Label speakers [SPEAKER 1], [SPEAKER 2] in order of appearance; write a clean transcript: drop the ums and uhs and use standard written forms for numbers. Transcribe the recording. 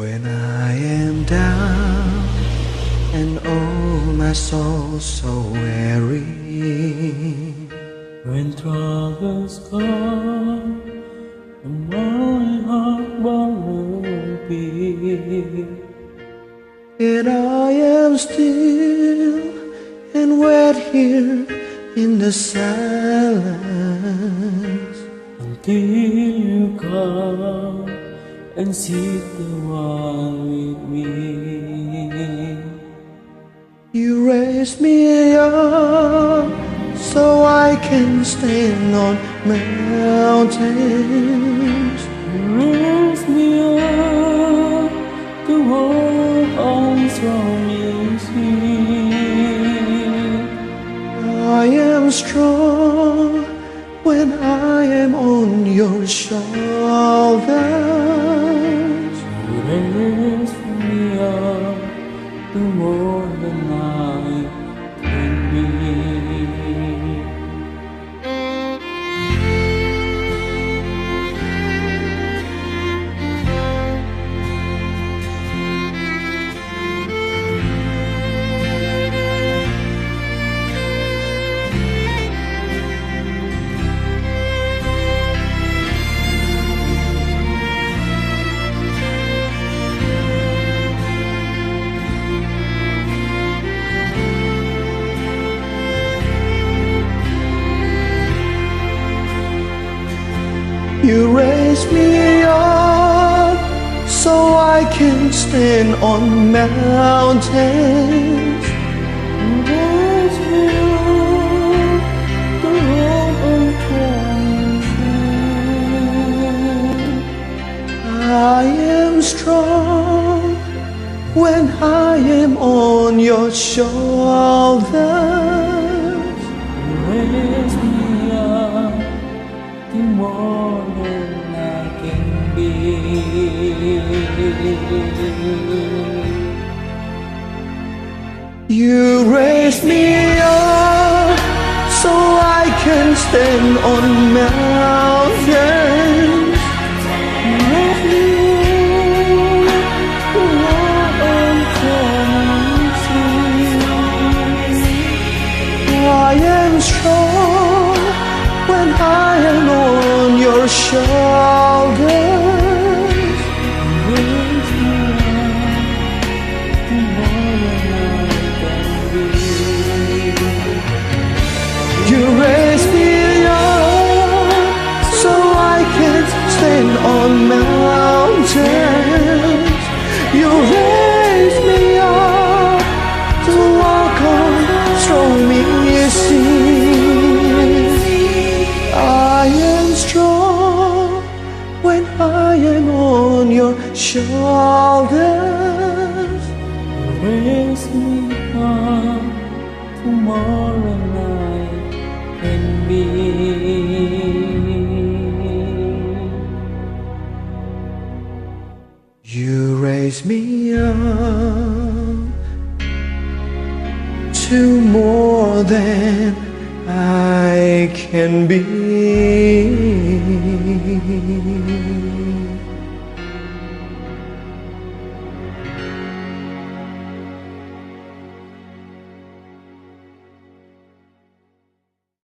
[SPEAKER 1] When I am down and oh my soul so weary,
[SPEAKER 2] when troubles come and my heart won't be,
[SPEAKER 1] and I am still and wait here in the silence
[SPEAKER 2] until you come and sit the one with me.
[SPEAKER 1] You raise me up so I can stand on mountains.
[SPEAKER 2] You raise me up to walk on stormy seas.
[SPEAKER 1] I am strong when I am on your shoulders.
[SPEAKER 2] You raise me up to more than I can be.
[SPEAKER 1] You raise me up so I can stand on mountains.
[SPEAKER 2] You raise me up to walk on stormy seas.
[SPEAKER 1] I am strong when I am on your shoulders.
[SPEAKER 2] You raise me up to more than I can be.
[SPEAKER 1] You raise me up so I can stand on mountains.
[SPEAKER 2] You raise me up to walk on stormy seas.
[SPEAKER 1] I am strong when I am on your shoulders. You raise me up so I can stand on mountains. You raise me up to walk on stormy seas. I am strong when I am on your shoulders.
[SPEAKER 2] Raise me up tomorrow night can be.
[SPEAKER 1] You raise me up to more than I can be.